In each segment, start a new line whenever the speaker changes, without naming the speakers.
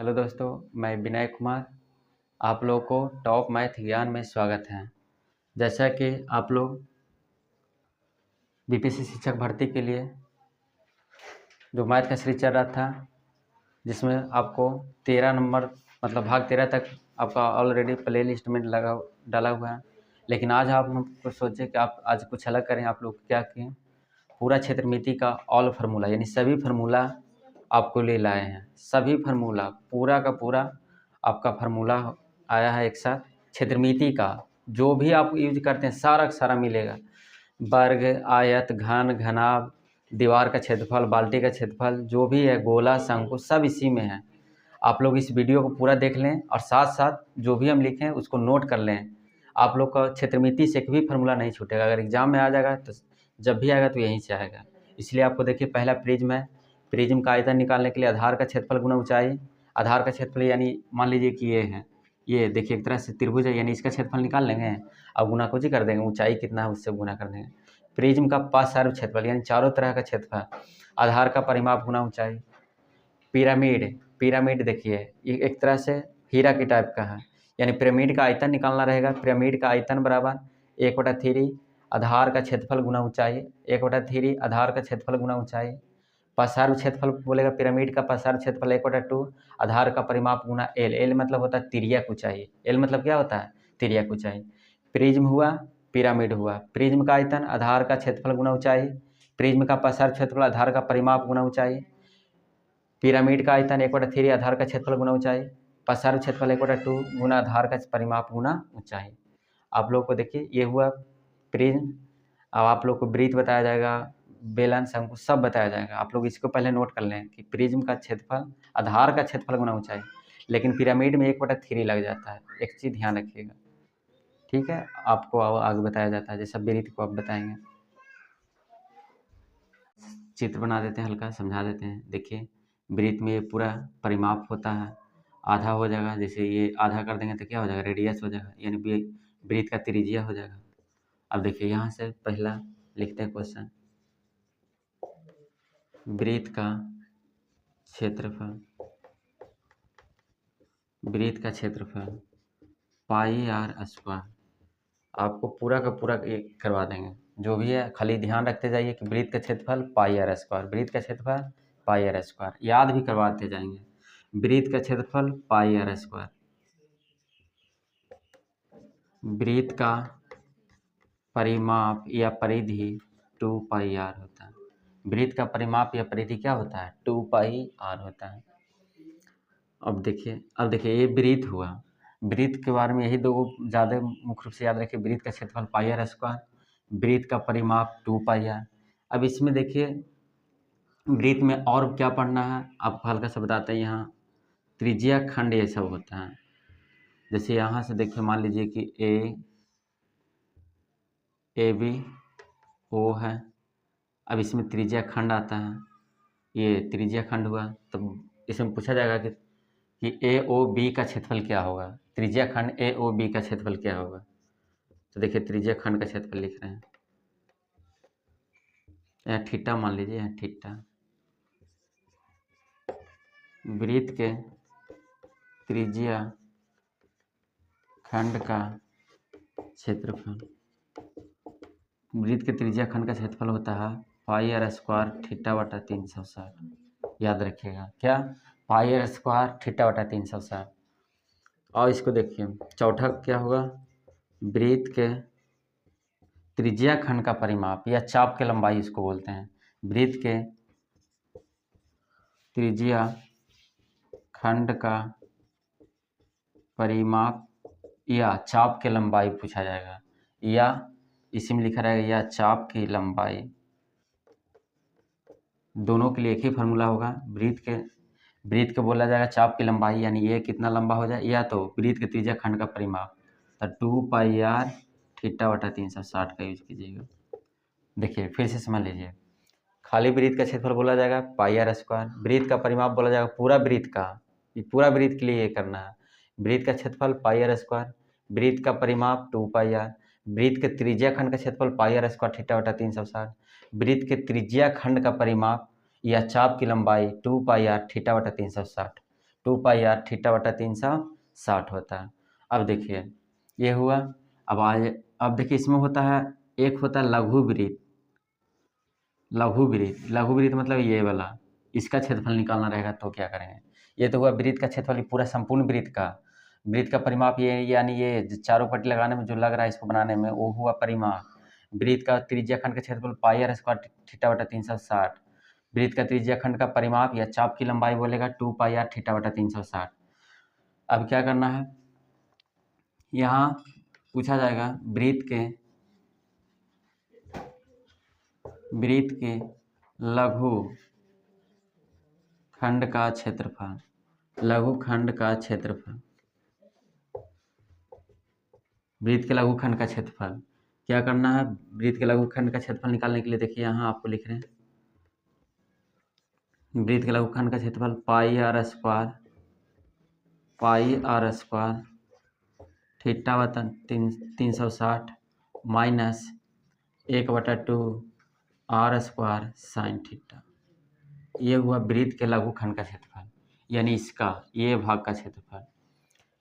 Hello दोस्तों, मैं विनय कुमार। आप लोगों को टॉप मैथ ज्ञान में स्वागत है। जैसा कि आप लोग बीपीएससी शिक्षक भर्ती के लिए जो मैथ का सीरीज चल रहा था, जिसमें आपको 13 नंबर मतलब भाग 13 तक आपका ऑलरेडी प्ले लिस्ट में डाला हुआ है। लेकिन आज आप हमको सोचे कि आप आज कुछ अलग करें। आप लोग क्या किए, पूरा क्षेत्रमिति का ऑल फार्मूला यानी सभी फार्मूला आपको ले लाए हैं। सभी फार्मूला पूरा का पूरा आपका फार्मूला आया है एक साथ। क्षेत्रमिति का जो भी आप यूज करते हैं सारा का सारा मिलेगा। वर्ग, आयत, घन, घनाभ, दीवार का क्षेत्रफल, बाल्टी का क्षेत्रफल, जो भी है, गोला, शंकु, सब इसी में है। आप लोग इस वीडियो को पूरा देख लें और साथ साथ जो भी हम लिखें उसको नोट कर लें। आप लोग का क्षेत्रमिति से एक भी फार्मूला नहीं छूटेगा। अगर एग्जाम में आ जाएगा तो जब भी आएगा तो यहीं से आएगा। इसलिए आपको देखिए, पहला प्रिज्म है। प्रिज्म का आयतन निकालने के लिए आधार का क्षेत्रफल गुना ऊंचाई। आधार का क्षेत्रफल यानी मान लीजिए कि ये है, ये देखिए एक तरह से त्रिभुज है, यानी इसका क्षेत्रफल निकाल लेंगे और गुना को जी कर देंगे, ऊंचाई कितना है उससे गुना कर देंगे। प्रिज्म का पार्श्व क्षेत्रफल यानी चारों तरह का क्षेत्रफल। आधार का परिमाप गुना ऊंचाई। पिरामिड, पिरामिड देखिए ये एक तरह से हीरा की टाइप का है, यानी पिरामिड का आयतन निकालना रहेगा। पिरामिड का आयतन बराबर 1/3 आधार का क्षेत्रफल गुना ऊंचाई। 1/3 आधार का क्षेत्रफल गुना ऊंचाई। पार्श्व क्षेत्रफल बोलेगा पिरामिड का पार्श्व क्षेत्रफल 1/2 आधार का परिमाप गुना एल। एल मतलब होता है तिर्यक ऊंचाई। एल मतलब क्या होता है? तिर्यक ऊंचाई। प्रिज्म हुआ, पिरामिड हुआ। प्रिज्म का आयतन आधार का क्षेत्रफल गुना ऊंचाई। प्रिज्म का पार्श्व क्षेत्रफल आधार का परिमाप गुना ऊंचाई। पिरामिड का आयतन 1/3 आधार का क्षेत्रफल गुना ऊंचाई। पार्श्व क्षेत्रफल 1/2 गुना आधार का परिमाप गुना ऊंचाई। आप लोग को देखिए ये हुआ प्रिज्म। अब आप लोग को वृत्त बताया जाएगा, बेलन, शंकु सब बताया जाएगा। आप लोग इसको पहले नोट कर लें कि प्रिज्म का क्षेत्रफल आधार का क्षेत्रफल गुना ऊंचाई, लेकिन पिरामिड में 1/3 लग जाता है। एक चीज़ ध्यान रखिएगा, ठीक है? आपको आगे बताया जाता है जैसा वृत्त को आप बताएंगे। चित्र बना देते हैं, हल्का समझा देते हैं। देखिए वृत्त में ये पूरा परिमाप होता है। आधा हो जाएगा, जैसे ये आधा कर देंगे तो क्या हो जाएगा? रेडियस हो जाएगा, यानी वृत्त का त्रिज्या हो जाएगा। अब देखिए यहाँ से पहला लिखते हैं क्वेश्चन। वृत्त का क्षेत्रफल, वृत्त का क्षेत्रफल पाई आर स्क्वायर। आपको पूरा का पूरा एक करवा देंगे, जो भी है खाली ध्यान रखते जाइए कि वृत्त का क्षेत्रफल पाई आर स्क्वायर, वृत्त का क्षेत्रफल पाई आर स्क्वायर, याद भी करवाते जाएंगे। वृत्त का क्षेत्रफल पाई आर स्क्वायर। वृत्त का परिमाप या परिधि 2 पाई आर होता है। वृत्त का परिमाप या परिधि क्या होता है? 2 पाई आर होता है। अब देखिए ये वृत्त हुआ। वृत्त के बारे में यही दो ज़्यादा मुख्य रूप से याद रखिए। वृत्त का क्षेत्रफल पाई आर स्क्वायर, वृत्त का परिमाप 2 पाई आर। अब इसमें देखिए वृत्त में और क्या पढ़ना है आपको हल्का सा बताते हैं। यहाँ त्रिज्या खंड ये सब होता है। जैसे यहाँ से देखिए मान लीजिए कि ए बी ओ है। अब इसमें त्रिज्या खंड आता है, ये त्रिज्या खंड हुआ। तो इसमें पूछा जाएगा कि ए ओ बी का क्षेत्रफल क्या होगा? त्रिज्या खंड ए ओ बी का क्षेत्रफल क्या होगा? तो देखिए त्रिज्या खंड का क्षेत्रफल लिख रहे हैं। यहाँ थीटा मान लीजिए, यहाँ थीटा। वृत्त के त्रिज्या खंड का क्षेत्रफल, वृत्त के त्रिज्या खंड का क्षेत्रफल होता है पाई आर स्क्वायर थीटा बटा 360। याद रखिएगा क्या? पाई आर स्क्वायर थीटा बटा 360। और इसको देखिए चौथा क्या होगा? वृत्त के त्रिज्या खंड का परिमाप या चाप की लंबाई इसको बोलते हैं। वृत्त के त्रिज्या खंड का परिमाप या चाप की लंबाई पूछा जाएगा, या इसी में लिखा रहेगा या चाप की लंबाई। दोनों के लिए एक ही फार्मूला होगा। वृत्त के बोला जाएगा चाप की लंबाई, यानी ये कितना लंबा हो जाए, या तो वृत्त के त्रिज्या खंड का परिमाप। तो 2 पाई आर थीटा बटा 360 का यूज कीजिएगा। देखिए फिर से समझ लीजिए, खाली वृत्त का क्षेत्रफल बोला जाएगा पाई आर स्क्वायर, वृत्त का परिमाप बोला जाएगा पूरा वृत्त का, ये पूरा वृत्त के लिए ये करना है। वृत्त का क्षेत्रफल पाई आर स्क्वायर, वृत्त का परिमाप 2 पाई आर, वृत्त के त्रिज्या खंड का क्षेत्रफल पाई आर स्क्वायर थीटा बटा 360, वृत्त के त्रिज्या खंड का परिमाप या चाप की लंबाई 2 पाई आर थीटा बटा 360। 2πr थीटा बटा 360 होता है। अब देखिए ये हुआ। अब देखिए इसमें होता है, एक होता है लघु वृत्त। लघु वृत्त मतलब ये वाला, इसका क्षेत्रफल निकालना रहेगा तो क्या करेंगे। ये तो हुआ वृत्त का क्षेत्रफल, ये पूरा संपूर्ण वृत्त का परिमाप, ये यानी ये चारों पट्टी लगाने में जो लग रहा है इसको बनाने में, वो हुआ परिमाप। वृत्त का त्रिज्या खंड का क्षेत्रफल πr² थीटा बटा 360। वृत्त का त्रिज्या खंड का परिमाप या चाप की लंबाई बोलेगा 2πr थीटा बटा 360। अब क्या करना है, यहाँ पूछा जाएगा वृत्त के लघु खंड का क्षेत्रफल। वृत्त के लघु खंड का क्षेत्रफल क्या करना है। वृत्त के लघु खंड का क्षेत्रफल निकालने के लिए देखिए यहाँ आपको लिख रहे हैं, वृत्त के लघु खंड का क्षेत्रफल πr² थीटा बटा 360 माइनस 1/2 r² साइन थीटा। ये हुआ वृत्त के लघु खंड का क्षेत्रफल, यानी इसका ये भाग का क्षेत्रफल।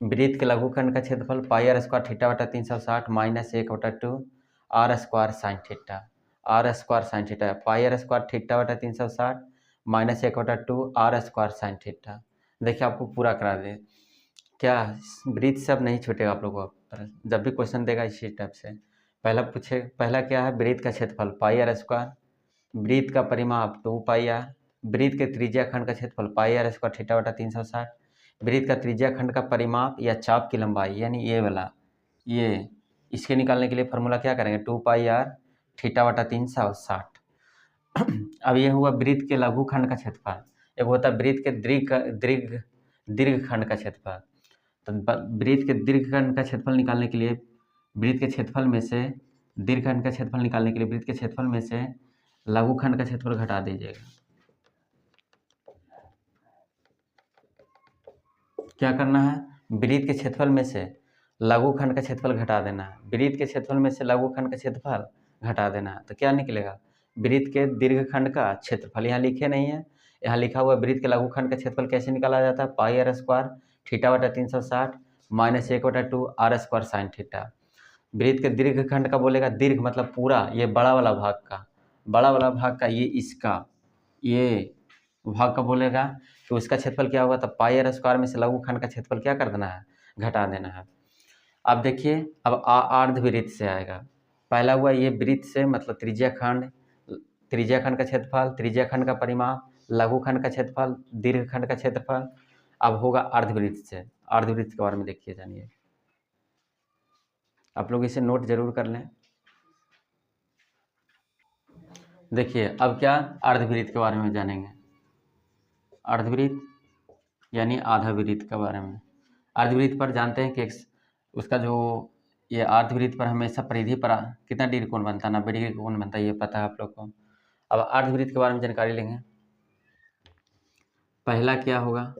वृत्त के लघु खंड का क्षेत्रफल πr² थीटा बटा 360 minus 1/2 r² sine theta. πr² theta बटा 360 माइनस 1/2 r² साइन थीटा। देखिए आपको पूरा करा दे, क्या वृत्त सब नहीं छूटेगा आप लोगों को, जब भी क्वेश्चन देगा इसी टाइप से। पहला क्या है, वृत्त का क्षेत्रफल πr², वृत्त का परिमाप 2πr, वृत्त के त्रिज्या खंड का क्षेत्रफल πr² थीटा बटा 360, वृत्त का त्रिज्या खंड का परिमाप या चाप की लंबाई यानी ये वाला, ये इसके निकालने के लिए फॉर्मूला क्या करेंगे, 2πr थीटा बटा 360। अब ये हुआ वृत्त के लघु खंड का क्षेत्रफल। एक होता है वृत्त के दीर्घ खंड का क्षेत्रफल। तो वृत्त के दीर्घ खंड का क्षेत्रफल निकालने के लिए वृत्त के क्षेत्रफल में से दीर्घ खंड का क्षेत्रफल निकालने के लिए वृत्त के क्षेत्रफल में से लघु खंड का क्षेत्रफल घटा दीजिएगा। क्या करना है, वृत्त के क्षेत्रफल में से लघु खंड का क्षेत्रफल घटा देना है। वृत्त के क्षेत्रफल में से लघु खंड का क्षेत्रफल घटा देना है तो क्या निकलेगा, वृत्त के दीर्घ खंड का क्षेत्रफल। यहाँ लिखे नहीं है, यहाँ लिखा हुआ वृत्त के लघु खंड का क्षेत्रफल कैसे निकाला जाता है, πr² थीटा बटा 360 माइनस 1/2 r² साइन थीटा। वृत्त के दीर्घ खंड का बोलेगा, दीर्घ मतलब पूरा, ये बड़ा वाला भाग का ये इसका ये भाग का बोलेगा तो उसका क्षेत्रफल क्या होगा, तब πr² में से लघु खंड का क्षेत्रफल क्या कर देना है, घटा देना है। अब देखिए अब अर्धवृत्त से आएगा। पहला हुआ ये वृत्त से मतलब त्रिज्या खंड का क्षेत्रफल, त्रिज्या खंड का परिमाप, लघु खंड का क्षेत्रफल, दीर्घ खंड का क्षेत्रफल। अब होगा अर्धवृत्त से। अर्धवृत्त के बारे में देखिए, जानिए, आप लोग इसे नोट जरूर कर लें। देखिए अब क्या अर्धवृत्त के बारे में जानेंगे, अर्धवृत्त यानी आधा वृत्त के बारे में। अर्धवृत्त पर जानते हैं कि उसका जो ये अर्धवृत्त पर हमेशा परिधि पर कितना डिग्री कोण बनता है, 90 डिग्री कोण बनता है, ये पता है आप लोग को। अब अर्धवृत्त के बारे में जानकारी लेंगे। पहला क्या होगा,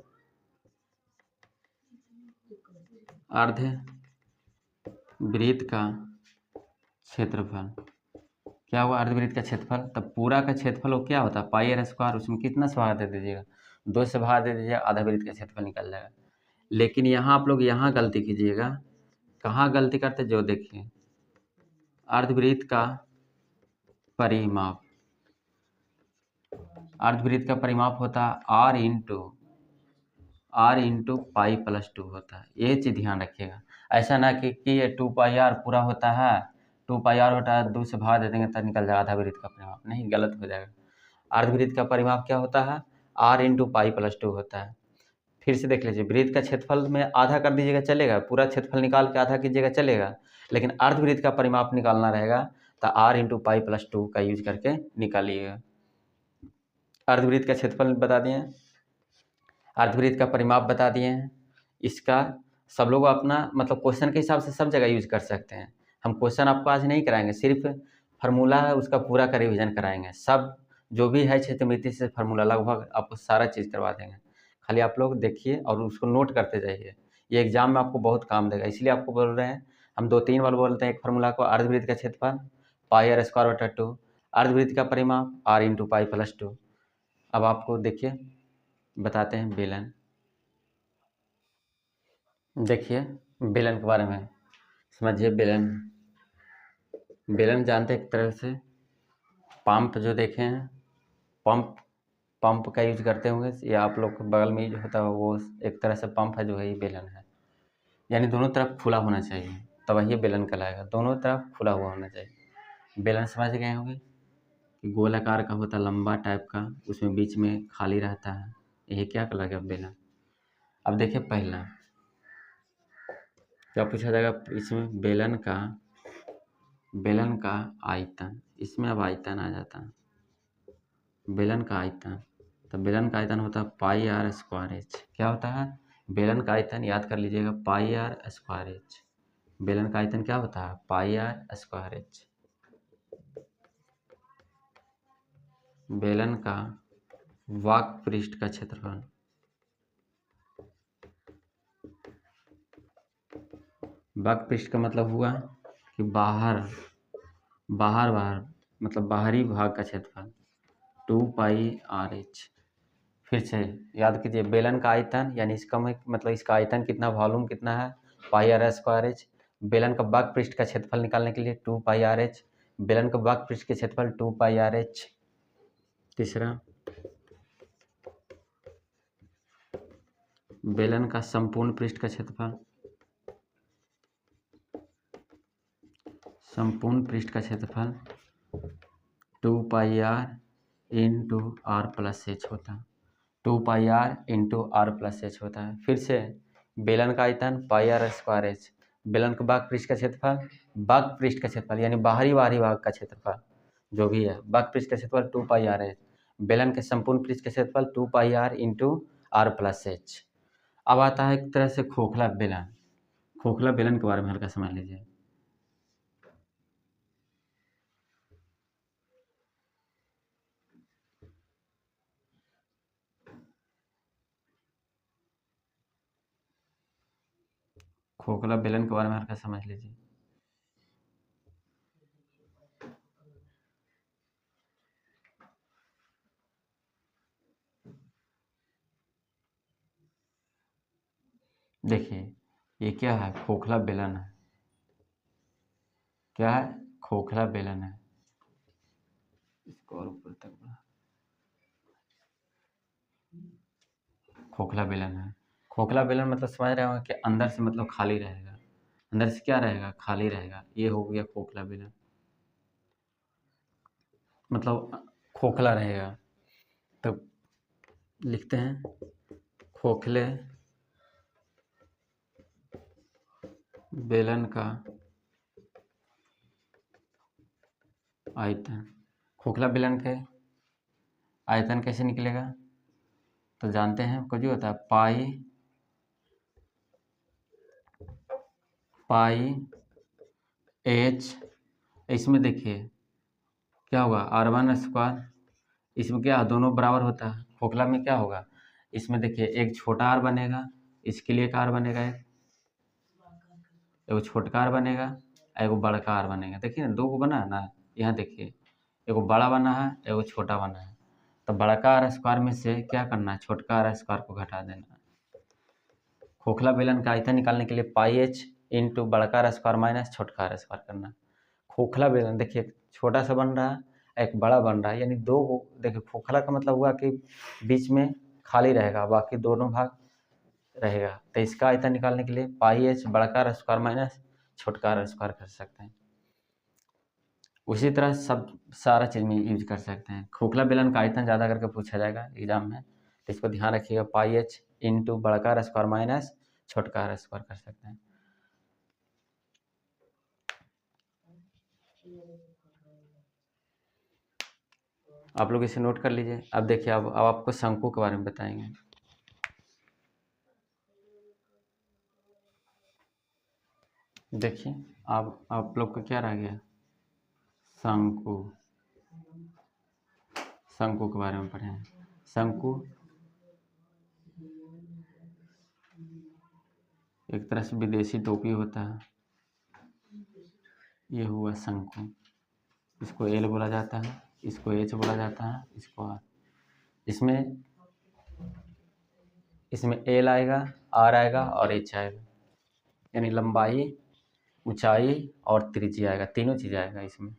अर्धवृत्त का क्षेत्रफल। क्या हुआ, अर्धवृत्त का क्षेत्रफल, तब पूरा का क्षेत्रफल वो क्या होता है, πr²। उसमें कितना से भाग दे दीजिएगा, 2 से भाग दे दीजिएगा, आधा वृत्त का क्षेत्रफल निकल जाएगा। लेकिन यहाँ आप लोग यहाँ गलती कीजिएगा, कहाँ गलती करते, जो देखिए अर्धवृत्त का परिमाप, अर्धवृत्त का परिमाप होता है r इंटू π+2 होता है। ये चीज़ ध्यान रखिएगा, ऐसा ना कि ये 2πr पूरा होता है, 2πr होता है, 2 से भाग दे देंगे तब निकल जाएगा आधा वृत्त का परिमाप, नहीं, गलत हो जाएगा। अर्धवृत्त का परिमाप क्या होता है, r इंटू π+2 होता है। फिर से देख लीजिए, वृत्त का क्षेत्रफल में आधा कर दीजिएगा चलेगा, पूरा क्षेत्रफल निकाल के आधा कीजिएगा चलेगा, लेकिन अर्धवृत्त का परिमाप निकालना रहेगा तो r इंटू π+2 का यूज करके निकालिएगा। अर्धवृत्त का क्षेत्रफल बता दिए, अर्धवृत्त का परिमाप बता दिए हैं। इसका सब लोग अपना मतलब क्वेश्चन के हिसाब से सब जगह यूज कर सकते हैं। हम क्वेश्चन आपको आज नहीं कराएंगे, सिर्फ फार्मूला है उसका पूरा का रिविजन कराएंगे। सब जो भी है क्षेत्रमिति से फार्मूला लगभग आपको सारा चीज़ करवा देंगे, खाली आप लोग देखिए और उसको नोट करते जाइए। ये एग्जाम में आपको बहुत काम देगा, इसलिए आपको बोल रहे हैं। हम 2-3 बार बोलते हैं एक फार्मूला को, अर्धवृत्त का क्षेत्रफल πr²/2, अर्धवृत्त का परिमाप r इंटू π+2। अब आपको देखिए बताते हैं बेलन। देखिए बेलन के बारे में समझिए। बेलन बेलन जानते हैं एक तरह से पंप जो देखे हैं, पंप का यूज करते होंगे, या आप लोग के बगल में जो होता है वो एक तरह से पंप है, जो है ये बेलन है। यानी दोनों तरफ खुला होना चाहिए, तब ये बेलन कहलाएगा। दोनों तरफ खुला हुआ होना चाहिए। बेलन समझ गए होंगे कि गोल आकार का होता है, लंबा टाइप का, उसमें बीच में खाली रहता है, यही क्या कहलाएगा? बेलन। अब देखिए पहला क्या पूछा जाएगा इसमें, बेलन का आयतन। इसमें अब आयतन आ जाता है, बेलन का आयतन। तो बेलन का आयतन होता है पाई आर स्क्वायर एच। क्या होता है? बेलन का आयतन याद कर लीजिएगा, पाई आर स्क्वायर एच। बेलन का आयतन क्या होता है? Pi R square H. बेलन का वक्र पृष्ठ का क्षेत्रफल, वक्र पृष्ठ का मतलब हुआ कि बाहर मतलब बाहरी भाग का क्षेत्रफल, 2 पाई आर एच। फिर से याद कीजिए, बेलन का आयतन यानी इसका मतलब इसका आयतन कितना, वॉल्यूम कितना है, पाई आर स्क्वायर एच। बेलन का वक्र पृष्ठ का क्षेत्रफल निकालने के लिए 2 पाई आर एच। बेलन का वक्र पृष्ठ के क्षेत्रफल 2 पाई आर एच। तीसरा, बेलन का संपूर्ण पृष्ठ का क्षेत्रफल, संपूर्ण पृष्ठ का क्षेत्रफल 2 pi R into R plus H होता है। 2 pi R into R plus H होता है। फिर से बेलन का आयतन पाई आर स्क्वायर एच। बेलन का वक्र पृष्ठ का क्षेत्रफल, वक्र पृष्ठ का क्षेत्रफल यानी बाहरी भाग का क्षेत्रफल जो भी है, वक्र पृष्ठ का क्षेत्रफल 2 पाई आर एच। बेलन के संपूर्ण पृष्ठ का क्षेत्रफल 2 pi R into R plus H. अब आता है एक तरह से खोखला बेलन। खोखला बेलन के बारे में हल्का समझ लीजिए। खोखला बेलन के बारे में हल्का समझ लीजिए। देखिए ये क्या है? खोखला बेलन है। क्या है? खोखला बेलन है। इसको और ऊपर तक बढ़ा, खोखला बेलन है। खोखला बेलन मतलब समझ रहे हो कि अंदर से मतलब खाली रहेगा, अंदर से क्या रहेगा? खाली रहेगा। ये हो गया खोखला बेलन, मतलब खोखला रहेगा। तो लिखते हैं खोखले बेलन का आयतन। खोखला बेलन के आयतन कैसे निकलेगा? तो जानते हैं कुछ होता है पाई एच। इसमें देखिए क्या होगा, R1 स्क्वायर। इसमें क्या दोनों बराबर होता है। खोखला में क्या होगा, इसमें देखिए एक छोटा आर बनेगा, इसके लिए एक आर बनेगा, एगो छोटका आर बनेगा, एगो बड़का आर बनेगा। देखिए ना, 2 को बना है ना। यहाँ देखिए एगो बड़ा बना है, एगो छोटा बना है। तो बड़का आर स्क्वायर में से क्या करना है? छोटका आर स्क्वायर को घटा देना है। खोखला बेलन का आयतन निकालने के लिए पाई एच इंटू बड़का आर स्क्वायर माइनस छोटका आर स्क्वायर करना। खोखला बेलन देखिए छोटा सा बन रहा है, एक बड़ा बन रहा है, यानी 2 देखिए खोखला का मतलब हुआ कि बीच में खाली रहेगा, बाकी दोनों भाग रहेगा। तो इसका आयतन निकालने के लिए पाई एच बड़का आर स्क्वायर माइनस छोटका आर स्क्वायर कर सकते हैं। उसी तरह सब सारा चीज़ में यूज कर सकते हैं। खोखला बेलन का आयतन ज़्यादा करके पूछा जाएगा एग्जाम में, तो इसको ध्यान रखिएगा। पाई एच इंटू बड़का आर स्क्वायर माइनस छोटका आर स्क्वायर कर सकते हैं। आप लोग इसे नोट कर लीजिए। अब देखिए अब आपको शंकु के बारे में बताएंगे। देखिए अब आप लोग को क्या रह गया? शंकु। शंकु के बारे में पढ़े हैं। शंकु एक तरह से विदेशी टोपी होता है। ये हुआ शंकु। इसको एल बोला जाता है, इसको एच बोला जाता है, इसको आर। इसमें एल आएगा, आर आएगा और एच आएगा। यानी लंबाई, ऊंचाई और त्रिज्या आएगा, तीनों चीज़ आएगा इसमें।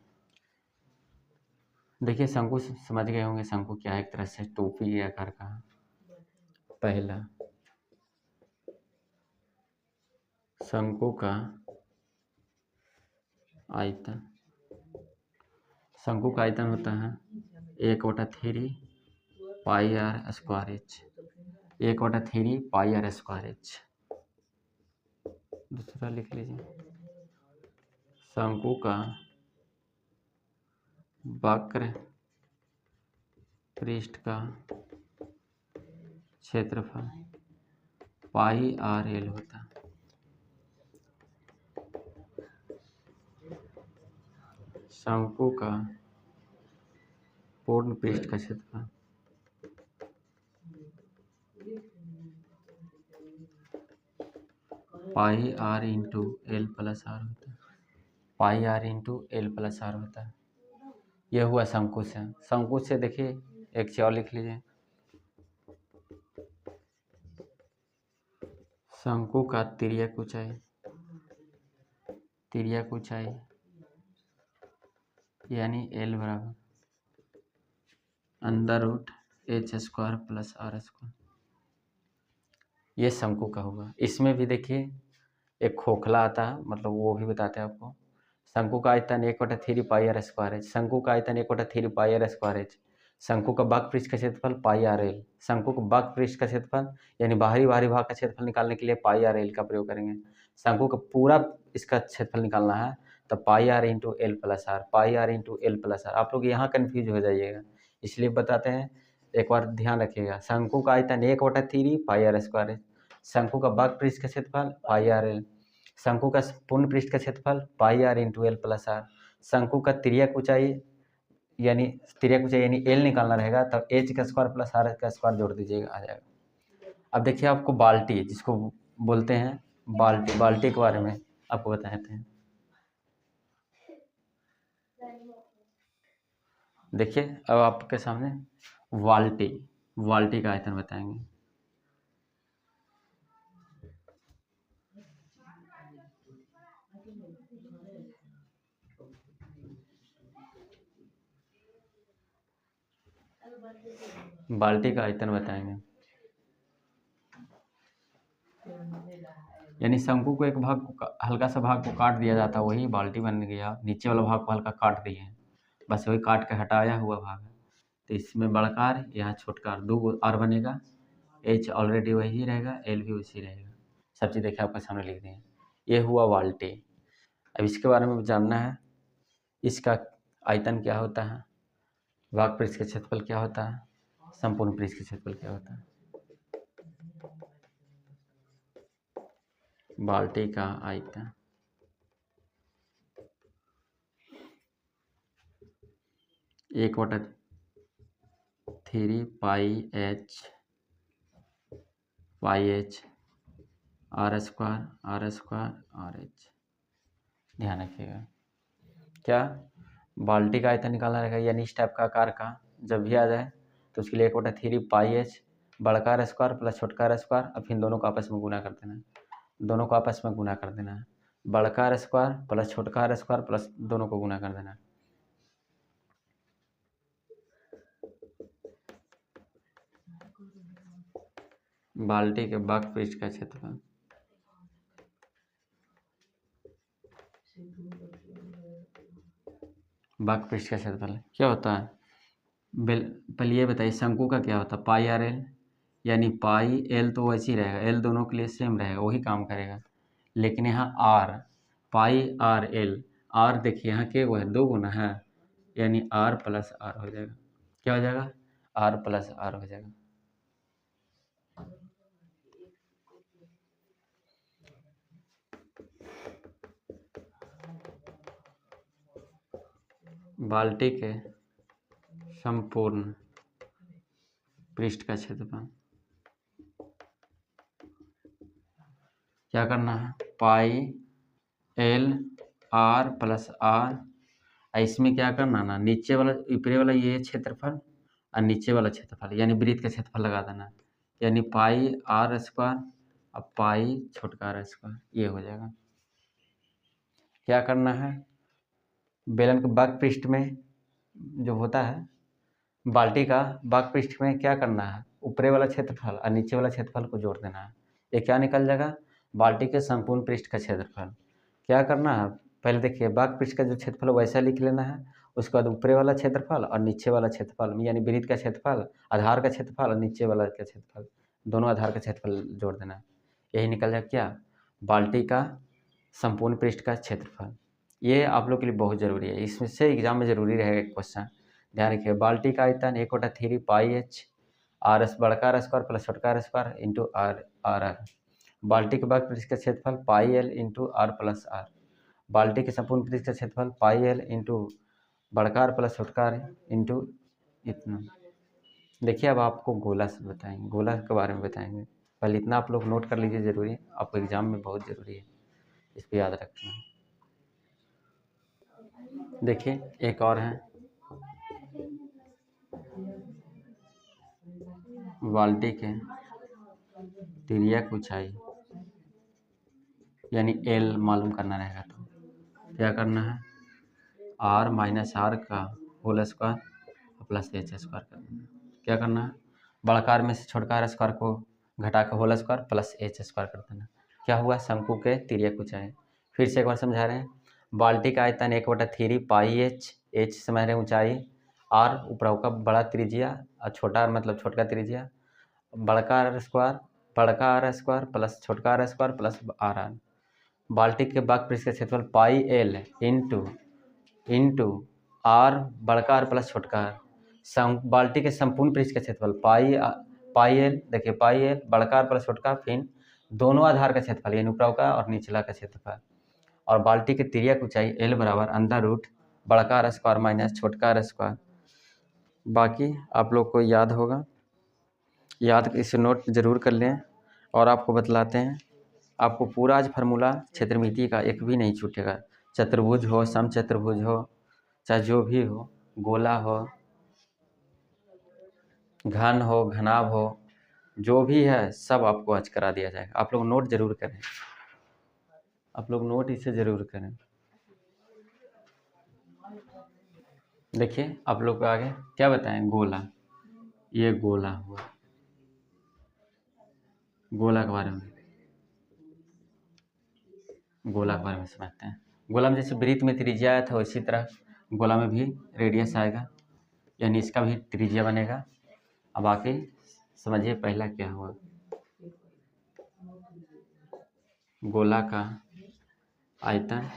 देखिए शंकु समझ गए होंगे, शंकु क्या है, एक तरह से टोपी के आकार का। पहला शंकु का आयतन, शंकु का आयतन होता है 1/3 pi R square H, 1/3 pi R square H. दूसरा लिख लीजिए, शंकु का वक्र पृष्ठ का क्षेत्रफल पाई आर एल होता है। शंकु का पूर्ण पृष्ठ का क्षेत्रफल pi R into L plus R होता है, pi R into L plus R होता है। यह हुआ शंकु से। शंकु से देखिए एक चीज और लिख लीजिए, शंकु का तिर्यक ऊंचाई, तिर्यक ऊंचाई यानी एल बराबर √h² प्लस r²। ये शंकु का होगा। इसमें भी देखिए एक खोखला आता है, मतलब वो भी बताते हैं आपको। शंकु का आयतन 1/3 पाई आर स्क्वायर एच, शंकु का आयतन 1/3 पाई आर स्क्वायर एच, शंकु का वक्र पृष्ठ का क्षेत्रफल पाई आर एल, शंकु का वक्र पृष्ठ का क्षेत्रफल यानी बाहरी भाग का क्षेत्रफल निकालने के लिए पाई आर एल का प्रयोग करेंगे। शंकु का पूरा इसका क्षेत्रफल निकालना है तो pi R into L plus R, pi R into L plus R. आप लोग यहाँ कन्फ्यूज हो जाइएगा, इसलिए बताते हैं, एक बार ध्यान रखिएगा। शंकु का आयतन 1/3 पाई आर स्क्वायर एच, शंकु का वक्र पृष्ठ का क्षेत्रफल पाई आर एल, शंकु का पूर्ण पृष्ठ का क्षेत्रफल pi R into L plus R, शंकु का तिर्यक ऊंचाई यानी एल निकालना रहेगा, तब एच का स्क्वायर प्लस आर का स्क्वायर जोड़ दीजिएगा, आ जाएगा। अब देखिए आपको बाल्टी, जिसको बोलते हैं बाल्टी, बाल्टी के बारे में आपको बताते हैं। देखिए अब आपके सामने बाल्टी, बाल्टी का आयतन बताएंगे। बाल्टी का आयतन बताएंगे, यानी शंकु को एक भाग को, हल्का सा भाग को काट दिया जाता है, वही बाल्टी बन गया। नीचे वाला भाग को हल्का काट दिए हैं, बस वही काट के हटाया हुआ भाग है। तो इसमें बड़कार, यहाँ छोटकार, 2 और बनेगा। एच ऑलरेडी वही रहेगा, एल भी उसी रहेगा। सब चीज़ देखिए आपके सामने लिख दिए। ये हुआ बाल्टी। अब इसके बारे में जानना है, इसका आयतन क्या होता है, वक्र पृष्ठ का क्षेत्रफल क्या होता है, संपूर्ण पृष्ठ का क्षेत्रफल क्या होता है। बाल्टी का आयतन 1/3 pi H r² r H. ध्यान रखिएगा, क्या बाल्टी का आयतन निकालना रहेगा, यानी इस टाइप का आकार का जब भी आ जाए तो उसके लिए 1/3 पाई एच बड़का स्क्वायर प्लस छोटका स्क्वायर, और फिर दोनों को आपस में गुना कर देना है, दोनों को आपस में गुना कर देना है। बड़का स्क्वायर प्लस छोटका स्क्वायर प्लस दोनों को गुना कर देना है। बाल्टी के वक्र पृष्ठ का क्षेत्रफल, वक्र पृष्ठ का क्षेत्रफल क्या होता है, पहले ये बताइए शंकु का क्या होता है, पाई आर एल, यानी पाई एल तो वैसे ही रहेगा, एल दोनों के लिए सेम रहेगा, वही काम करेगा। लेकिन यहाँ R, pi R L, R देखिए यहाँ के वो है 2 गुना है, यानी आर प्लस आर हो जाएगा। क्या हो जाएगा, आर प्लस आर हो जाएगा। बाल्टी के संपूर्ण पृष्ठ का क्षेत्रफल क्या करना है, pi L R plus R. इसमें क्या करना ना, नीचे वाला ऊपरी वाला ये क्षेत्रफल और नीचे वाला क्षेत्रफल यानी वृत्त का क्षेत्रफल लगा देना, यानी पाई आर स्क्वायर अब पाई छुटकारा स्क्वायर ये हो जाएगा। क्या करना है, बेलन के बक पृष्ठ में जो होता है बाल्टी का बक पृष्ठ में क्या करना है, ऊपरी वाला क्षेत्रफल और नीचे वाला क्षेत्रफल को जोड़ देना है। ये क्या निकल जाएगा, बाल्टी के संपूर्ण पृष्ठ का क्षेत्रफल। क्या करना है, पहले देखिए बक पृष्ठ का जो क्षेत्रफल वैसा लिख लेना है, उसके बाद ऊपरी वाला क्षेत्रफल और नीचे वाला क्षेत्रफल यानी वृत्त का क्षेत्रफल, आधार का क्षेत्रफल और नीचे वाला का क्षेत्रफल, दोनों आधार का क्षेत्रफल जोड़ देना है। यही निकल जाए क्या, बाल्टी का संपूर्ण पृष्ठ का क्षेत्रफल। ये आप लोग के लिए बहुत ज़रूरी है, इसमें से एग्जाम में ज़रूरी रहेगा एक क्वेश्चन। ध्यान रखिए, बाल्टी का आयतन 1/3 पाई एच आर एस बड़का आर स्क्वायर प्लस छोटका R square into R R R. बाल्टी के बक पृष्ठ का क्षेत्रफल pi L into R plus R. बाल्टी के संपूर्ण पृष्ठ का क्षेत्रफल पाई एल इंटू बड़का आर प्लस छोटका आर इंटू इतना। देखिए अब आपको गोला से बताएंगे, गोला के बारे में बताएंगे। पहले इतना आप लोग नोट कर लीजिए, ज़रूरी है, आपको एग्जाम में बहुत ज़रूरी है, इसको याद रखना है। देखिए एक और है, बाल्टी के तिर्यक ऊंचाई यानी एल मालूम करना रहेगा। तो क्या करना है, आर माइनस आर का whole square plus H square कर देना। क्या करना है, बड़का आर में से छोटका आर स्क्वायर को घटा कर whole square plus H square कर देना। क्या हुआ, शंकु के तिर्यक ऊंचाई। फिर से एक बार समझा रहे हैं, बाल्टी का आयतन 1/3 पाई एच, एच समझ रहे हैं ऊंचाई, आर ऊपर का बड़ा त्रिज्या और छोटा मतलब छोटका त्रिज्या, बड़का आर स्क्वायर प्लस छोटका R square plus R R. बाल्टी के बक पृष्ठ का क्षेत्रफल पाई एल इंटू आर बड़का आर प्लस छोटका आर। बाल्टी के संपूर्ण पृष्ठ का क्षेत्रफल पाई एल, देखिए पाई एल बड़का आर प्लस छोटका, फिर दोनों आधार का क्षेत्रफल यानी ऊपरा का और निचला का क्षेत्रफल। और बाल्टी के तिर्यक ऊंचाई एल बराबर अंडर रूट बड़का आर स्क्वायर माइनस छोटका आर स्क्वायर। बाकी आप लोग को याद होगा, याद इसे नोट जरूर कर लें। और आपको बतलाते हैं, आपको पूरा आज फार्मूला क्षेत्रमिति का एक भी नहीं छूटेगा। चतुर्भुज हो, समचतुर्भुज हो, चाहे जो भी हो, गोला हो, घन हो, घनाभ हो, जो भी है सब आपको आज करा दिया जाएगा। आप लोग नोट जरूर करें, आप लोग नोट इसे जरूर करें। देखिए आप लोग को आगे क्या बताएं, गोला, ये गोला हुआ, गोला के बारे में, गोला के बारे में समझते हैं। गोला में जैसे वृत्त में त्रिज्या आया था, उसी तरह गोला में भी रेडियस आएगा, यानी इसका भी त्रिज्या बनेगा। अब आके समझिए पहला क्या हुआ, गोला का आयतन,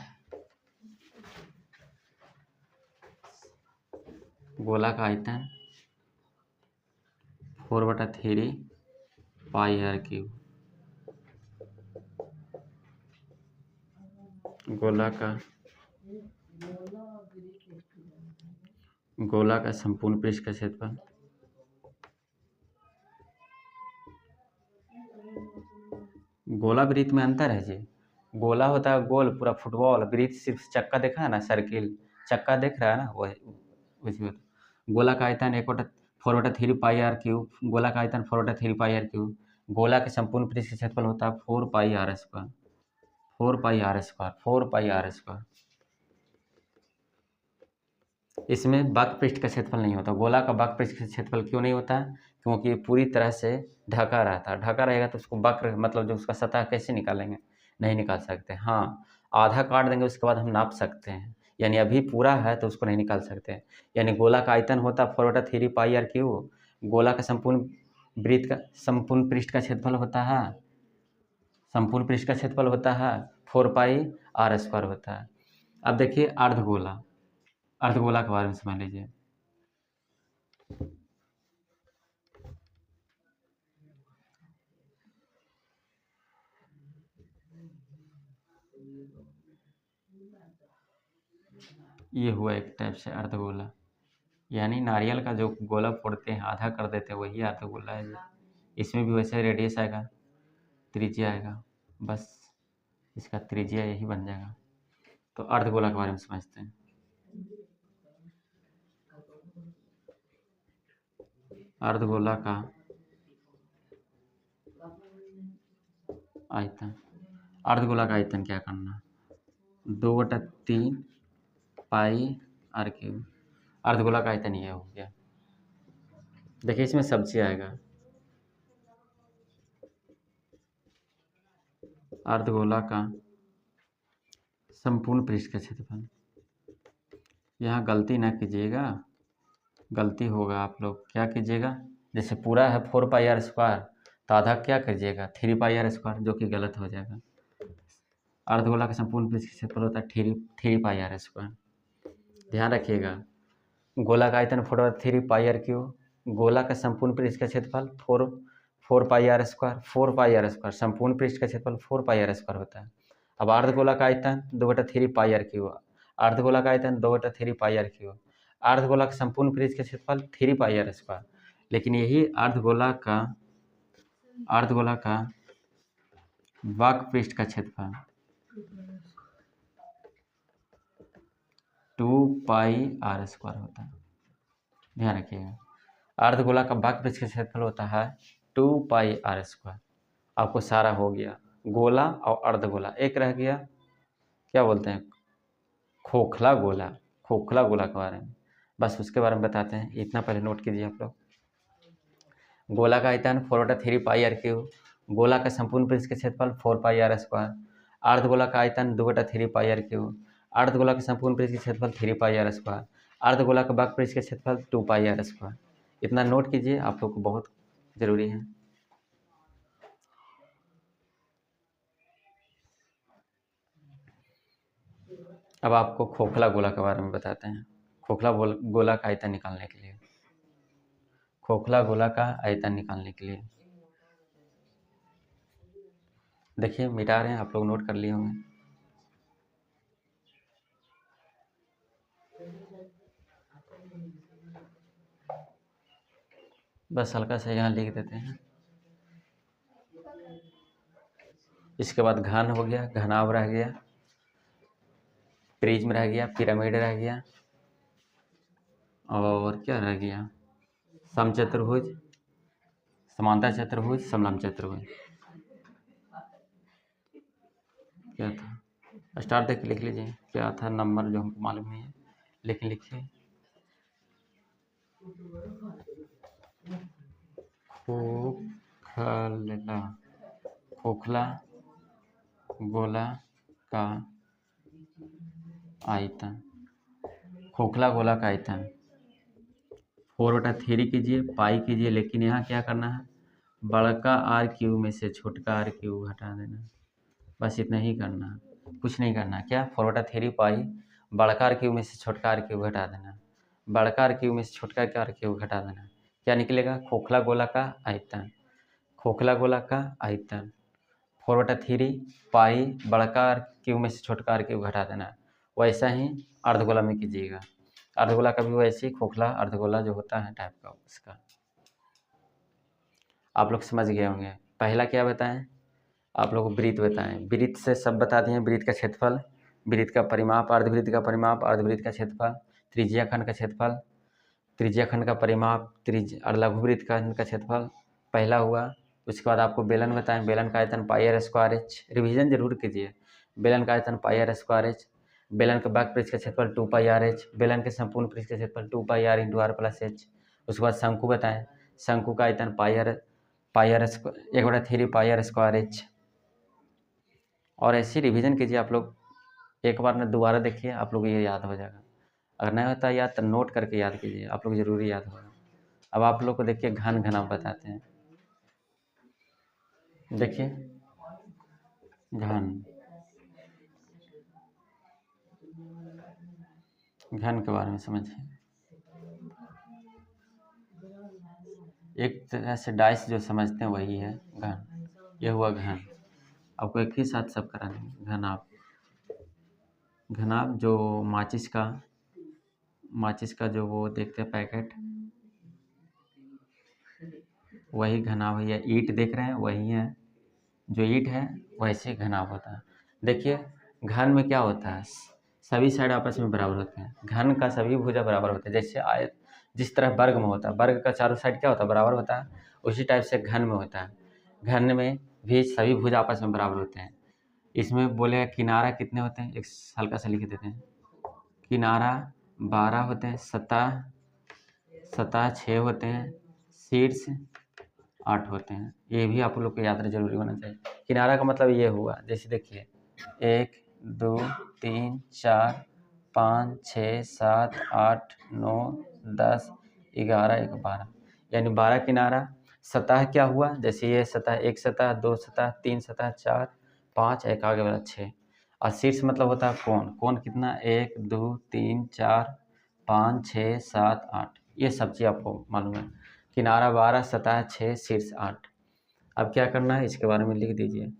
गोला का आयतन 4/3 पाई आर क्यूब। गोला का संपूर्ण पृष्ठ का क्षेत्रफल, गोला वृत्त में अंतर है जी। गोला होता है गोल पूरा फुटबॉल, वृत्त सिर्फ चक्का देखा है ना, सर्किल चक्का देख रहा है ना, वही उसी में। गोला का आयतन 4/3 पाई आर क्यूब, गोला का आयतन 4/3 पाई आर क्यूब। गोला के संपूर्ण पृष्ठ का क्षेत्रफल होता है 4 pi R square, 4 pi R square, 4 pi R square. इसमें बक पृष्ठ का क्षेत्रफल नहीं होता। गोला का बक पृष्ठ का क्षेत्रफल क्यों नहीं होता है, क्योंकि ये पूरी तरह से ढका रहता है। ढका रहेगा तो उसको वक्र मतलब जो उसका सतह कैसे निकालेंगे, नहीं निकाल सकते। हाँ, आधा काट देंगे उसके बाद हम नाप सकते हैं, यानी अभी पूरा है तो उसको नहीं निकाल सकते। यानी गोला का आयतन होता है 4/3 पाई आर क्यूब, गोला का संपूर्ण वृत्त का संपूर्ण पृष्ठ का क्षेत्रफल होता है, संपूर्ण पृष्ठ का क्षेत्रफल होता है 4 पाई आर स्क्वायर होता है। अब देखिए अर्धगोला, अर्धगोला के बारे में समझ लीजिए। ये हुआ एक टाइप से अर्धगोला, यानी नारियल का जो गोला फोड़ते हैं आधा कर देते हैं वही अर्धगोला है ये। इसमें भी वैसे रेडियस आएगा, त्रिज्या आएगा, बस इसका त्रिज्या यही बन जाएगा। तो अर्धगोला के बारे में समझते हैं। अर्धगोला का आयतन। अर्धगोला का आयतन क्या करना, 2/3 पाई आर क्यूब। अर्धगोला का आयतन ये हो गया। देखिए इसमें सब्जी आएगा, अर्धगोला का संपूर्ण पृष्ठ का क्षेत्रफल। यहाँ गलती ना कीजिएगा, गलती होगा आप लोग क्या कीजिएगा, जैसे पूरा है 4 पाई आर स्क्वायर तो आधा क्या कीजिएगा 3 पाई आर स्क्वायर, जो कि गलत हो जाएगा। अर्धगोला का संपूर्ण पृष्ठ का क्षेत्रफल होता है 3 पाई आर स्क्वायर। ध्यान रखिएगा, गोला का आयतन 4/3 पाई आर क्यूब, गोला का संपूर्ण पृष्ठ का क्षेत्रफल 4 pi R square, 4 pi R square, संपूर्ण पृष्ठ का क्षेत्रफल 4 पाई आर स्क्वायर होता है। अब अर्धगोला का आयतन 2/3 पाई आर क्यूब, अर्धगोला का आयतन 2/3 पाई आर क्यूब, अर्धगोला का संपूर्ण पृष्ठ का क्षेत्रफल 3 पाई आर स्क्वायर। लेकिन यही अर्धगोला का वक्र पृष्ठ का क्षेत्रफल 2 पाई आर स्क्वायर होता है। ध्यान रखिएगा, अर्धगोला का वक्र पृष्ठ का क्षेत्रफल होता है 2 पाई आर स्क्वायर। आपको सारा हो गया, गोला और अर्धगोला। एक रह गया, क्या बोलते हैं, खोखला गोला। खोखला गोला के बारे में बस उसके बारे में बताते हैं, इतना पहले नोट कीजिए आप लोग। गोला का आयतन 4/3 पाई आर क्यूब, गोला का संपूर्ण पृष्ठ का क्षेत्रफल 4 पाई आर स्क्वायर, अर्धगोला का आयतन 2/3 पाई आर क्यूब, अर्धगोला का संपूर्ण पृष्ठ का क्षेत्रफल 3 पाई आर स्क्वायर, अर्धगोला का वक्र पृष्ठ का क्षेत्रफल 2 पाई आर स्क्वायर। इतना नोट कीजिए, आप लोग को बहुत जरूरी है। अब आपको खोखला गोला के बारे में बताते हैं। खोखला गोला का आयतन निकालने के लिए, खोखला गोला का आयतन निकालने के लिए देखिए मिटा रहे हैं, आप लोग नोट कर लिए होंगे। बस हल्का सा यहाँ लिख देते हैं। इसके बाद घन हो गया, घनाभ रह गया, प्रिज्म रह गया, पिरामिड रह गया, और क्या रह गया, समचतुर्भुज, समांतर चतुर्भुज, समलंब चतुर्भुज। क्या था, स्टार देख के लिख लीजिए क्या था नंबर, जो हमको मालूम नहीं है लेकिन लिखिए। खोखला गोला का आयतन, खोखला गोला का आयतन 4/3 कीजिए, पाई कीजिए, लेकिन यहाँ क्या करना है, बड़का आर क्यूब में से छोटका आर क्यूब हटा देना। बस इतना ही करना, कुछ नहीं करना। क्या, 4/3 पाई, बड़का आर क्यूब में से छोटका आर क्यूब घटा देना, बड़का आर क्यूब में से छोटका आर क्यूब घटा देना। क्या निकलेगा, खोखला गोला का आयतन। खोखला गोला का आयतन 4/3 पाई, बड़का आर क्यूब में से छोटका आर क्यूब घटा देना। वैसा ही अर्धगोला में कीजिएगा, अर्धगोला का भी वैसे ही खोखला अर्धगोला जो होता है टाइप का, उसका आप लोग समझ गए होंगे। पहला क्या बताएं, आप लोग को वृत्त बताएं, वृत्त से सब बता दिए, वृत्त का क्षेत्रफल, वृत्त का परिमाप, अर्धवृत्त का परिमाप, अर्धवृत्त का क्षेत्रफल, त्रिज्या खंड का क्षेत्रफल, त्रिज्या खंड का परिमाप, और लघुवृत्त खंड का क्षेत्रफल पहला हुआ। उसके बाद आपको बेलन बताएं, बेलन का आयतन pi R square H, revision जरूर कीजिए। बेलन का आयतन पाई आर स्क्वायर एच, बेलन के वक्र पृष्ठ का क्षेत्रफल 2 पाई आर एच, बेलन के संपूर्ण पृष्ठ का क्षेत्रफल 2 pi R into R plus H. उसके बाद शंकु बताएं, शंकु का आयतन pi R 1/3 pi R square H. और ऐसी रिवीजन कीजिए आप लोग, एक बार ना दोबारा देखिए, आप लोग ये याद हो जाएगा। अगर नहीं होता याद तो नोट करके याद कीजिए, आप लोग जरूरी याद होगा। अब आप लोग को देखिए घन घनाभ बताते हैं। देखिए घन के बारे में समझिए। एक तरह से डाइस जो समझते हैं वही है घन, ये हुआ घन। आपको एक ही साथ सब करा देंगे। घनाभ, घनाभ जो माचिस का जो वो देखते हैं पैकेट, वही घनाभ है। या ईंट देख रहे हैं वही है, जो ईंट है वैसे घनाभ होता है। देखिए घन में क्या होता है, सभी साइड आपस में बराबर होते हैं। घन का सभी भुजा बराबर होते हैं, जैसे आयत जिस तरह वर्ग में होता है, वर्ग का चारों साइड क्या होता है, बराबर होता है, उसी टाइप से घन में होता है। घन में भी सभी भुजा आपस में बराबर होते हैं। इसमें बोलेगा किनारा कितने होते हैं, एक हल्का सा लिख देते हैं। किनारा 12 होते हैं, सतह 6 होते हैं, शीर्ष 8 होते हैं। ये भी आप लोग को याद जरूरी होना चाहिए। किनारा का मतलब ये हुआ, जैसे देखिए 1 2 3 4 5 6 7 8 9 10 11 1 12, यानी 12 किनारा। सतह क्या हुआ, जैसे ये सतह 1 सतह 2 सतह 3 सतह 4 5 एक आगे वाला 6। और शीर्ष मतलब होता है कोण। कोण कितना, 1 2 3 4 5 6 7 8, ये सब चीज़ आपको मालूम है। किनारा 12, सतह 6, शीर्ष 8। अब क्या करना है, इसके बारे में लिख दीजिए।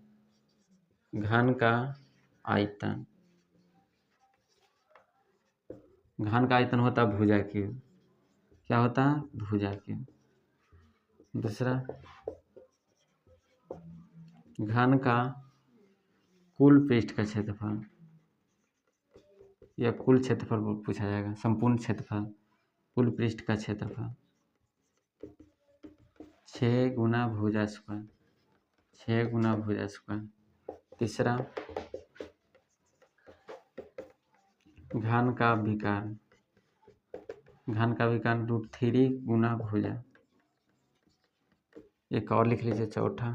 घन का आयतन, घन का आयतन होता है भुजा की। क्या होता है, भुजा की। दूसरा, घन का कुल पृष्ठ का क्षेत्रफल, या कुल क्षेत्रफल पूछा जाएगा, संपूर्ण क्षेत्रफल, कुल पृष्ठ का क्षेत्रफल 6 गुना भुजा स्क्वायर, 6 गुना भुजा स्क्वायर। तीसरा, घन का विकर्ण, घन का विकर्ण √3 गुना भुजा। एक और लिख लीजिए, चौथा,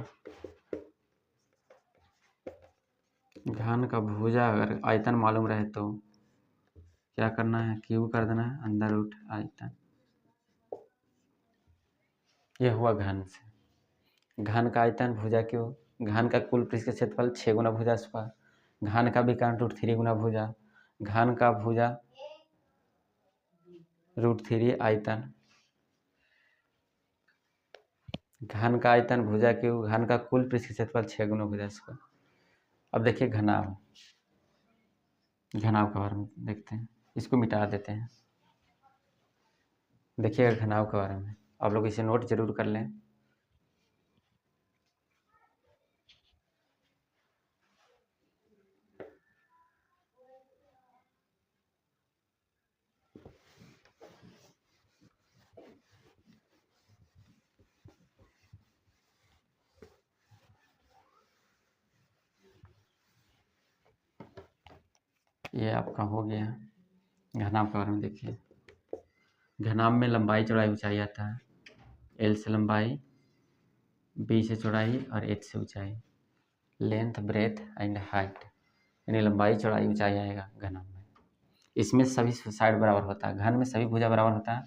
घन का भुजा अगर आयतन मालूम रहे तो क्या करना है, क्यू कर देना है, अंदर रूट आयतन। ये हुआ घन से। घन का आयतन भुजा क्यू, घन का कुल पृष्ठ का क्षेत्रफल 6 गुना भुजा स्क्वायर, घन का विकर्ण √3 गुना भुजा, घन का भुजा √3 आयतन, घन का आयतन भुजा क्यू, घन का कुल पृष्ठ का क्षेत्रफल 6 गुना भुजा स्क्वायर। अब देखिए घनाभ, घनाभ के बारे में देखते हैं, इसको मिटा देते हैं। देखिएगा घनाभ के बारे में, आप लोग इसे नोट जरूर कर लें। ये आपका हो गया। घनाभ के बारे में देखिए। घनाभ में लंबाई चौड़ाई ऊंचाई आता है। एल से लंबाई, बी से चौड़ाई और एच से ऊंचाई। लेंथ, ब्रेथ एंड हाइट, यानी लंबाई चौड़ाई ऊंचाई आएगा घनाभ में। इसमें सभी साइड बराबर होता है। घन में सभी भुजा बराबर होता है।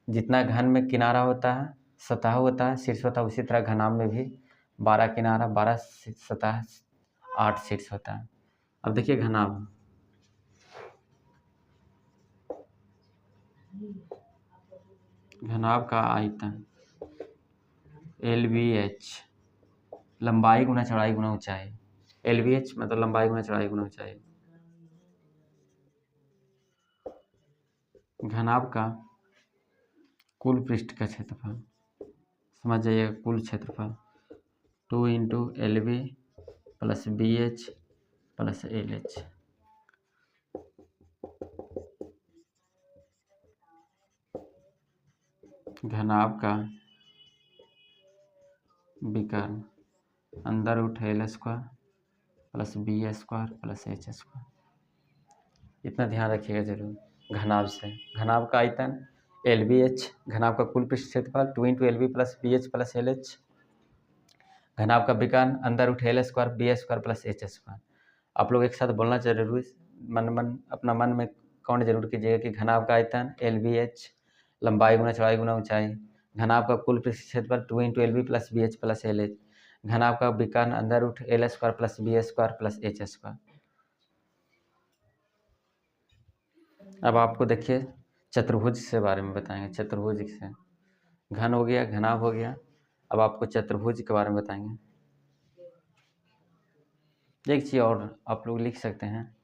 जितना घन में किनारा होता है, सतह होता है, शीर्ष होता है, उसी तरह घनाभ में भी 12 किनारा, 12 सतह, 8 शीर्ष होता है। अब देखिए घनाभ, घनाभ का आयतन LBH, लंबाई गुना चौड़ाई गुना ऊंचाई। LBH मतलब लंबाई गुना चौड़ाई गुना ऊंचाई। घनाभ का कुल पृष्ठ का क्षेत्रफल, समझ जाइएगा, कुल क्षेत्रफल 2 × LB + BH + LH। घनाभ का विकर्ण अंदर रूट L² + B² + H²। इतना ध्यान रखिएगा जरूर घनाभ से। घनाभ का आयतन LBH, घनाभ का कुल पृष्ठ क्षेत्रफल 2 × LB + BH + LH। घनाभ का विकर्ण अंदर रूट L² B² + H²। आप लोग एक साथ बोलना जरूर, अपना मन में काउंट जरूर कीजिएगा कि घनाभ का आयतन LBH, लंबाई गुना चौड़ाई गुना ऊंचाई। घनाभ का कुल पृष्ठ क्षेत्रफल 2 × LB + BH + LH। घनाभ का विकर्ण अंदर रूट L² + B² + H²। अब आपको देखिए चतुर्भुज से बारे में बताएंगे। चतुर्भुज से, घन हो गया, घनाभ हो गया, अब आपको चतुर्भुज के बारे में बताएंगे। एक चीज़ और आप लोग लिख सकते हैं,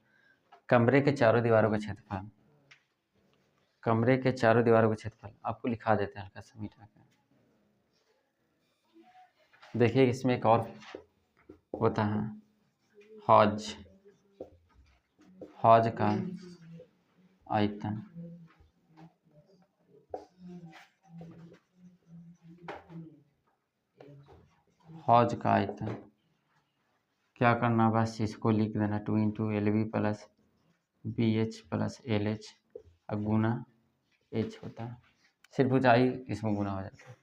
कमरे के चारों दीवारों का क्षेत्रफल। कमरे के चारों दीवारों का क्षेत्रफल आपको लिखा देते हैं हल्का सा मिटा कर। देखिए इसमें एक और होता है, हौज, हौज का आयतन। हौज का आयतन क्या करना, बस इसको लिख देना 2 into L B plus B H plus L H गुना एच होता है, सिर्फ ऊंचाई इसमें गुना हो जाता है।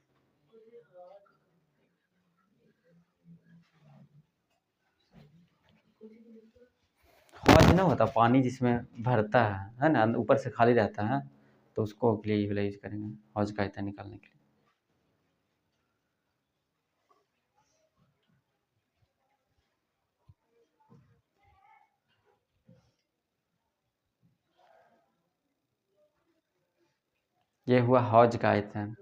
हौज ना होता पानी जिसमें भरता है ना, ऊपर से खाली रहता है, तो उसको के लिए यूज करेंगे हौज का आयतन निकालने के लिए। ये हुआ हौज का आयतन।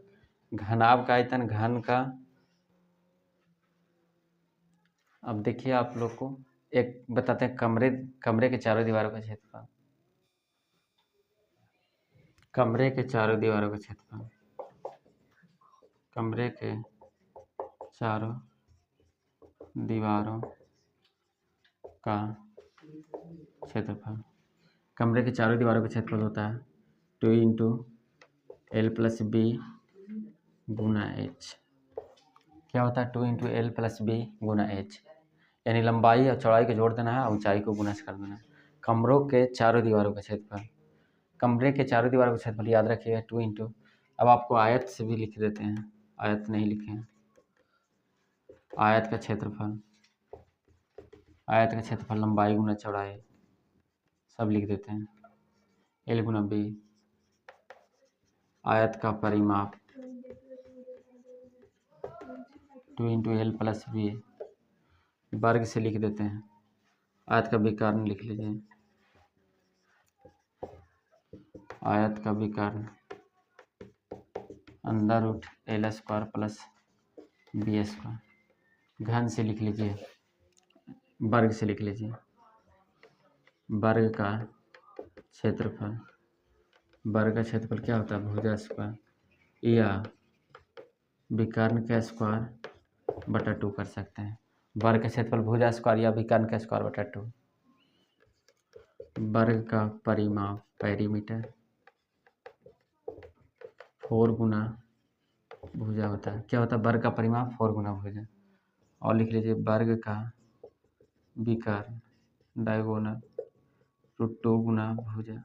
घनाभ का आयतन, घन का, अब देखिए आप लोग को एक बताते हैं, कमरे के चारों दीवारों का क्षेत्रफल, कमरे के चारों दीवारों का क्षेत्रफल, कमरे के चारों दीवारों का क्षेत्रफल, कमरे के चारों दीवारों का क्षेत्रफल होता है 2 इंटू एल प्लस बी गुना एच। क्या होता है 2 इंटू एल प्लस बी गुना एच, यानी लंबाई और चौड़ाई को जोड़ देना है, ऊंचाई को गुना से कर देना है। कमरों के चारों दीवारों का क्षेत्रफल, कमरे के चारों दीवारों का क्षेत्रफल याद रखिएगा 2 इंटू, अब आपको आयत से भी लिख देते हैं, आयत नहीं लिखे हैं, आयत का क्षेत्रफल, आयत का क्षेत्रफल लंबाई गुना चौड़ाई सब लिख देते हैं, एल गुना बी, आयत का परिमाप 2 इंटू एल प्लस बी, वर्ग से लिख देते हैं, आयत का विकर्ण लिख लीजिए, आयत का विकर्ण under root L square plus B square, घन से लिख लीजिए, वर्ग से लिख लीजिए, वर्ग का क्षेत्रफल, वर्ग का क्षेत्रफल क्या होता है भुजा स्क्वायर या विकर्ण का स्क्वायर बटा 2 कर सकते हैं। वर्ग का क्षेत्रफल भुजा स्क्वायर या विकर्ण का स्क्वायर बटा 2, वर्ग का परिमाप पेरीमीटर 4 गुना भुजा होता है। क्या होता है वर्ग का परिमाप 4 गुना भुजा, और लिख लीजिए वर्ग का विकर्ण डायगोनल √2 गुना भुजा,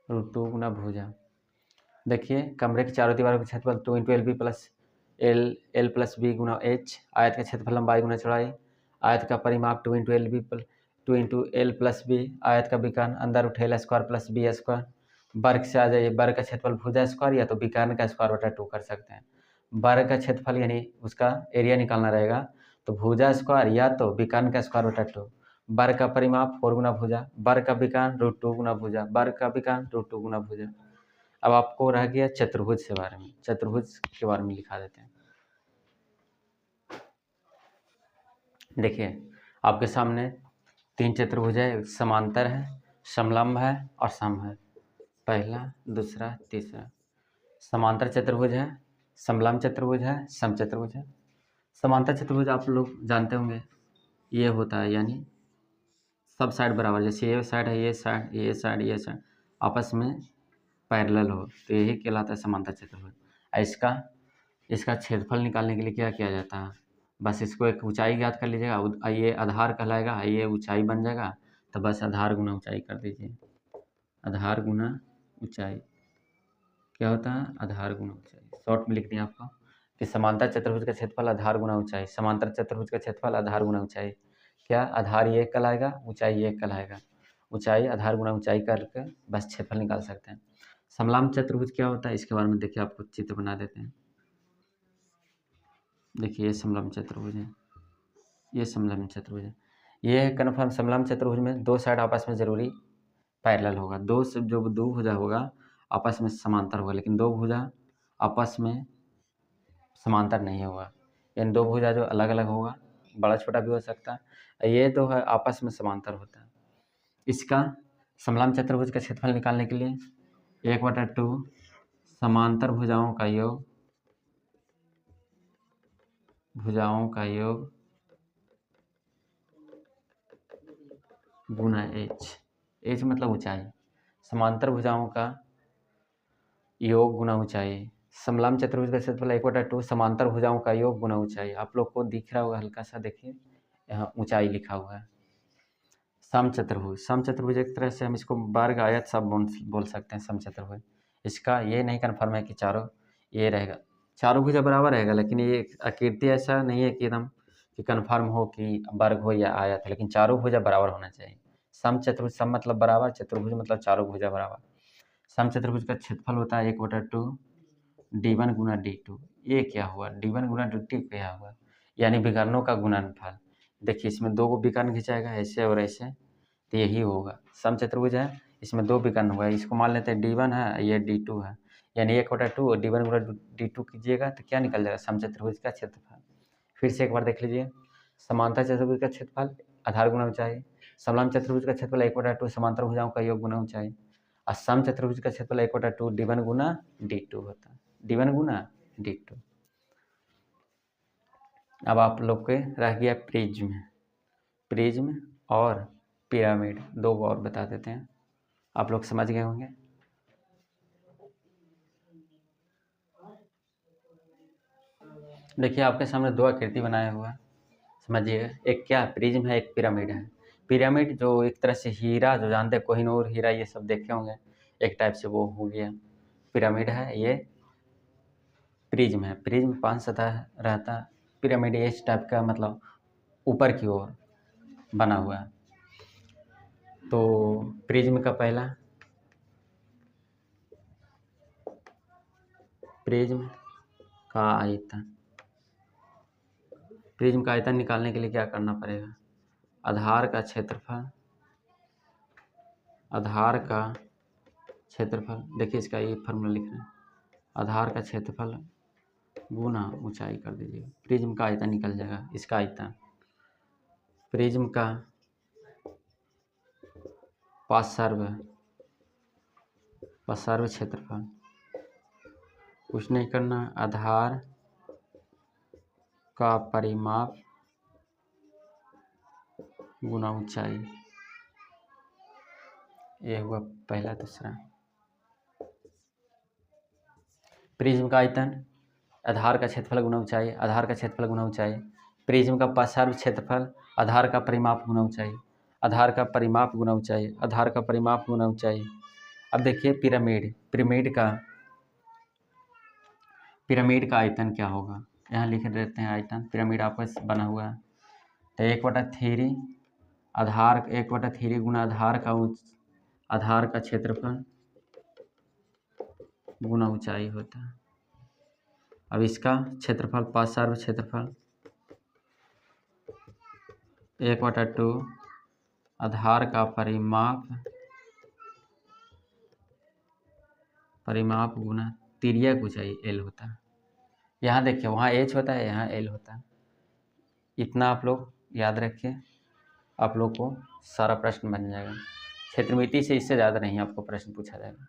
√2 गुना भुजा। देखिए कमरे के चारों दीवारों का क्षेत्रफल 2 into L B plus L plus B गुना एच, आयत का क्षेत्रफल लंबाई गुना चौड़ाई, आयत का परिमाप 2 इंटू एल प्लस बी, आयत का विकर्ण अंदर root L square plus B square, वर्ग से आ जाइए, वर्ग का क्षेत्रफल भुजा स्क्वायर या तो विकर्ण का स्क्वायर बटा 2 कर सकते हैं। वर्ग का क्षेत्रफल यानी उसका एरिया निकालना रहेगा, तो भुजा स्क्वायर या तो विकर्ण का स्क्वायर बटा 2, वर्ग का परिमाप 4 गुना भुजा, वर्ग का विकर्ण √2 गुना भुजा, वर्ग का विकर्ण √2 गुना भुजा। अब आपको रह गया चतुर्भुज के बारे में, चतुर्भुज के बारे में लिखा देते हैं। देखिए आपके सामने 3 चतुर्भुज है, समांतर है, समलंब है और सम है, पहला दूसरा तीसरा। समांतर चतुर्भुज है, समलंब चतुर्भुज है, सम चतुर्भुज है। समांतर चतुर्भुज आप लोग जानते होंगे, ये होता है यानी सब साइड बराबर, जैसे ये साइड है, ये साइड, ये साइड, ये साइड आपस में पैरेलल हो, तो यही कहलाता है समांतर चतुर्भुज। इसका क्षेत्रफल निकालने के लिए क्या किया जाता है, बस इसको एक ऊंचाई ज्ञात कर लीजिएगा, ये आधार कहलाएगा, ये ऊंचाई बन जाएगा, तो बस आधार गुना ऊंचाई कर दीजिए, आधार गुना ऊंचाई क्या होता है, आधार गुना ऊंचाई। शॉर्ट में लिख दिया आपको कि समांतर चतुर्भुज का क्षेत्रफल आधार गुना ऊंचाई, समांतर चतुर्भुज का क्षेत्रफल आधार गुना ऊंचाई। क्या आधार ये कहलाएगा, ऊंचाई ये कहलाएगा, ऊंचाई आधार गुना ऊंचाई करके बस क्षेत्रफल निकाल सकते हैं। समलंब चतुर्भुज क्या होता है इसके बारे में देखिए, आपको चित्र बना देते हैं। देखिए ये समलंब चतुर्भुज है, ये समलंब चतुर्भुज है, ये है कन्फर्म। समलंब चतुर्भुज में दो साइड आपस में जरूरी पैरेलल होगा, दो भुजा होगा आपस में समांतर होगा, लेकिन दो भुजा आपस में समांतर नहीं होगा, यानी दो भुजा जो अलग अलग होगा, बड़ा छोटा भी हो सकता है, ये तो है आपस में समांतर होता है। इसका समलंब चतुर्भुज का क्षेत्रफल निकालने के लिए 1/2 समांतर भुजाओं का योग, भुजाओं का योग गुना एच मतलब ऊंचाई, समांतर भुजाओं का योग गुना ऊंचाई, समलंब चतुर्भुज का क्षेत्रफल 1/2 समांतर भुजाओं का योग गुना ऊंचाई। आप लोग को दिख रहा होगा हल्का सा, देखिए यहाँ ऊंचाई लिखा हुआ है। समचतुर्भुज, समचतुर्भुज एक तरह से हम इसको वर्ग आयत सब बोल सकते हैं समचतुर्भुज। इसका ये नहीं कन्फर्म है कि चारों ये रहेगा, चारों भुजा बराबर रहेगा, लेकिन ये आकृति ऐसा नहीं है कि एकदम कि कन्फर्म हो कि वर्ग हो या आयत है, लेकिन चारों भुजा बराबर होना चाहिए। समचतुर्भुज, सम मतलब बराबर, चतुर्भुज मतलब चारों भुजा बराबर। समचतुर्भुज का क्षेत्रफल होता है 1/2 d1 गुना d2। ये क्या हुआ, d1 गुना d2 क्या हुआ, यानी विकर्णों का गुणनफल। देखिए इसमें 2 विकर्ण खिंचाएगा, ऐसे और ऐसे, तो यही होगा। समचतुर्भुज है, इसमें 2 विकर्ण हुआ है, इसको मान लेते हैं d1 है, ये d2 है, यानी 1/2 और d1 गुना d2 कीजिएगा तो क्या निकल जाएगा, समचतुर्भुज का क्षेत्रफल। फिर से एक बार देख लीजिए, समांतर चतुर्भुज का क्षेत्रफल आधार गुना ऊंचाई, समलंब चतुर्भुज का क्षेत्रफल 1/2 समांतर भुजाओं का योग गुना ऊंचाई, और समचतुर्भुज का क्षेत्रफल 1/2 d1 गुना d2 होता है, d1 गुना d2। अब आप लोग के रह गया प्रिज्म, प्रिज्म और पिरामिड, 2 और बता देते हैं, आप लोग समझ गए होंगे। देखिए आपके सामने 2 आकृति बनाया हुआ है, समझिएगा, एक क्या प्रिज्म है, एक पिरामिड है। पिरामिड जो एक तरह से हीरा, जो जानते हैं कोहिनूर हीरा ये सब देखे होंगे, एक टाइप से वो हो गया पिरामिड है। ये प्रिज्म है, प्रिज्म 5 सतह रहता है, पिरामिड इस टाइप का मतलब ऊपर की ओर बना हुआ है। तो प्रिज्म का पहला, प्रिज्म का आयतन, प्रिज्म का आयतन निकालने के लिए क्या करना पड़ेगा, आधार का क्षेत्रफल, आधार का क्षेत्रफल, देखिए इसका ये फॉर्मूला लिख रहे हैं, आधार का क्षेत्रफल गुना ऊंचाई कर दीजिएगा, प्रिज्म का आयतन निकल जाएगा। इसका आयतन, प्रिज्म का पार्श्व क्षेत्रफल, कुछ नहीं करना, आधार का परिमाप गुना ऊंचाई, ये हुआ पहला। दूसरा, प्रिज्म का आयतन, आधार का क्षेत्रफल गुना ऊंचाई, आधार का क्षेत्रफल गुना ऊंचाई, प्रिज्म का पार्श्व क्षेत्रफल, आधार का परिमाप गुना ऊंचाई, आधार का परिमाप गुना ऊंचाई, आधार का परिमाप गुना ऊंचाई। अब देखिए पिरामिड, पिरामिड का आयतन क्या होगा, यहाँ लिख देते हैं आयतन। पिरामिड आपस बना हुआ है, तो 1/3 आधार, 1/3 गुना आधार का क्षेत्रफल गुना ऊंचाई होता है। अब इसका क्षेत्रफल, पार्श्व क्षेत्रफल 1/2 आधार का परिमाप गुना तिर्यक ऊंचाई L होता है। यहाँ देखिए, वहाँ H होता है, यहाँ L होता है। इतना आप लोग याद रखिए, आप लोग को सारा प्रश्न बन जाएगा। क्षेत्रमिति से इससे ज़्यादा नहीं आपको प्रश्न पूछा जाएगा।